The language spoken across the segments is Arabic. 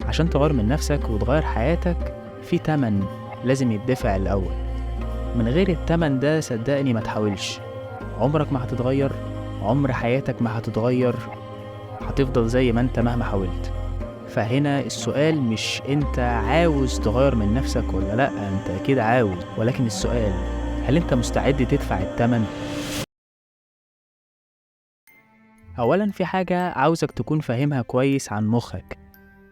عشان تغير من نفسك وتغير حياتك في تمن لازم يدفع الأول. من غير التمن ده صدقني ما تحاولش، عمرك ما هتتغير، عمر حياتك ما هتتغير، هتفضل زي ما انت مهما حاولت. فهنا السؤال مش انت عاوز تغير من نفسك ولا لا، انت اكيد عاوز، ولكن السؤال هل انت مستعد تدفع التمن؟ اولا في حاجة عاوزك تكون فاهمها كويس عن مخك،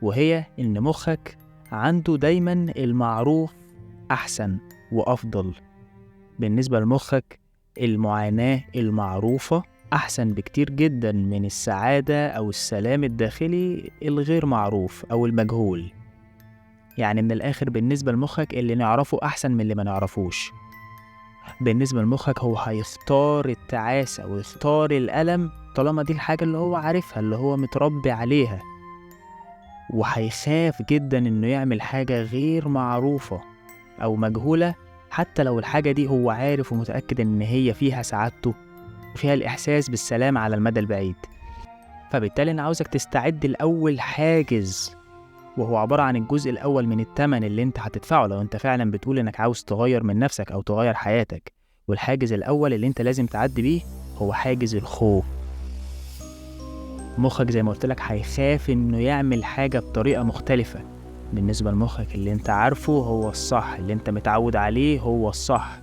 وهي ان مخك عنده دايما المعروف احسن وافضل. بالنسبة لمخك المعاناة المعروفة أحسن بكتير جدا من السعادة أو السلام الداخلي الغير معروف أو المجهول. يعني من الآخر بالنسبة لمخك اللي نعرفه أحسن من اللي ما نعرفوش. بالنسبة لمخك هو هيختار التعاسة ويختار الألم طالما دي الحاجة اللي هو عارفها، اللي هو متربي عليها، وهيخاف جدا إنه يعمل حاجة غير معروفة أو مجهولة، حتى لو الحاجة دي هو عارف ومتأكد إن هي فيها سعادته وفيها الإحساس بالسلام على المدى البعيد. فبالتالي أنا عاوزك تستعد لأول حاجز، وهو عبارة عن الجزء الأول من التمن اللي أنت هتدفعه لو أنت فعلا بتقول إنك عاوز تغير من نفسك أو تغير حياتك. والحاجز الأول اللي أنت لازم تعدي بيه هو حاجز الخوف. مخك زي ما قلت لك هيخاف إنه يعمل حاجة بطريقة مختلفة. بالنسبة لمخك اللي أنت عارفه هو الصح، اللي أنت متعود عليه هو الصح.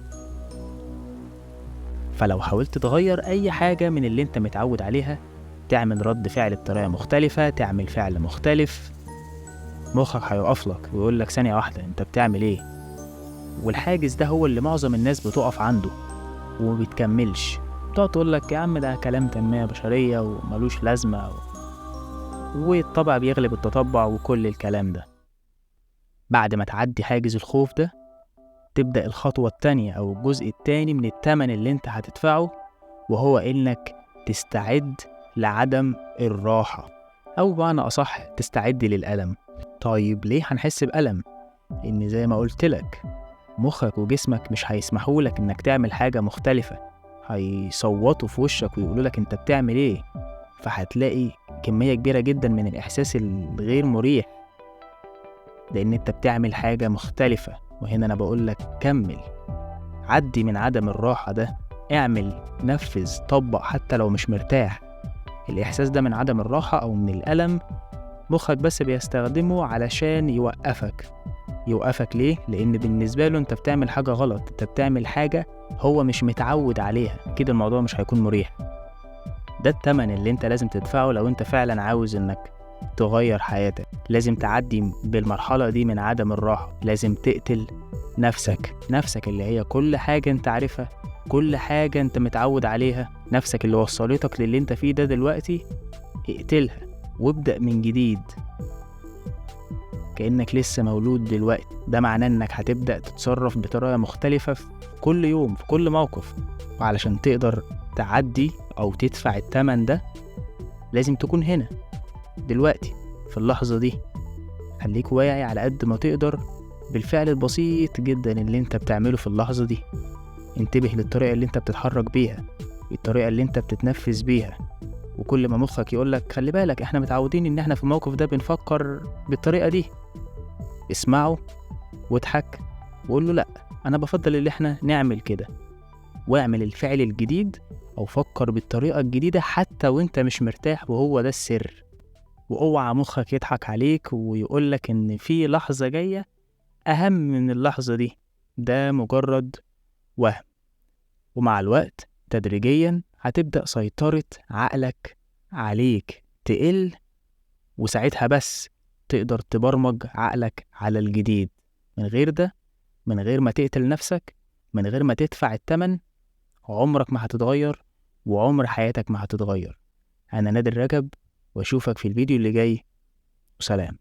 فلو حاولت تغير أي حاجة من اللي أنت متعود عليها، تعمل رد فعل بطريقة مختلفة، تعمل فعل مختلف، مخك هيقفلك ويقولك ثانية واحدة أنت بتعمل إيه. والحاجز ده هو اللي معظم الناس بتقف عنده ومبتكملش، بتقعد تقولك يا عم ده كلام تنمية بشرية وملوش لازمة والطبع بيغلب التطبع وكل الكلام ده. بعد ما تعدي حاجز الخوف ده تبدأ الخطوة التانية أو الجزء التاني من التمن اللي أنت هتدفعه، وهو إنك تستعد لعدم الراحة، أو بمعنى أصح تستعد للألم. طيب ليه هنحس بألم؟ إن زي ما قلت لك مخك وجسمك مش هيسمحولك إنك تعمل حاجة مختلفة، هيصوتوا في وشك ويقولوا لك أنت بتعمل إيه. فهتلاقي كمية كبيرة جدا من الإحساس الغير مريح، لأن أنت بتعمل حاجة مختلفة. وهنا أنا بقولك كمل، عدي من عدم الراحة ده، اعمل، نفذ، طبق حتى لو مش مرتاح. الإحساس ده من عدم الراحة أو من الألم مخك بس بيستخدمه علشان يوقفك ليه؟ لأن بالنسبة له أنت بتعمل حاجة غلط، أنت بتعمل حاجة هو مش متعود عليها، كده الموضوع مش هيكون مريح. ده التمن اللي أنت لازم تدفعه لو أنت فعلا عاوز إنك تغير حياتك. لازم تعدي بالمرحلة دي من عدم الراحة، لازم تقتل نفسك اللي هي كل حاجة أنت عارفها، كل حاجة أنت متعود عليها، نفسك اللي وصلتك للي أنت فيه ده دلوقتي، اقتلها وابدأ من جديد كأنك لسه مولود دلوقتي. ده معناه إنك هتبدأ تتصرف بطريقة مختلفة في كل يوم في كل موقف. وعلشان تقدر تعدي أو تدفع التمن ده لازم تكون هنا دلوقتي في اللحظة دي. خليك واعي على قد ما تقدر بالفعل البسيط جدا اللي انت بتعمله في اللحظة دي. انتبه للطريقة اللي انت بتتحرك بيها، الطريقة اللي انت بتتنفس بيها. وكل ما مخك يقولك خلي بالك احنا متعودين ان احنا في الموقف ده بنفكر بالطريقة دي، اسمعه واضحك وقول له لا، انا بفضل اللي احنا نعمل كده، واعمل الفعل الجديد او فكر بالطريقة الجديدة حتى وانت مش مرتاح. وهو ده السر. واوعى مخك يضحك عليك ويقولك ان في لحظة جاية اهم من اللحظة دي، ده مجرد وهم. ومع الوقت تدريجيا هتبدأ سيطرة عقلك عليك تقل، وساعتها بس تقدر تبرمج عقلك على الجديد. من غير ده، من غير ما تقتل نفسك، من غير ما تدفع التمن، عمرك ما هتتغير وعمر حياتك ما هتتغير. أنا نادر رجب، واشوفك في الفيديو اللي جاي، وسلام.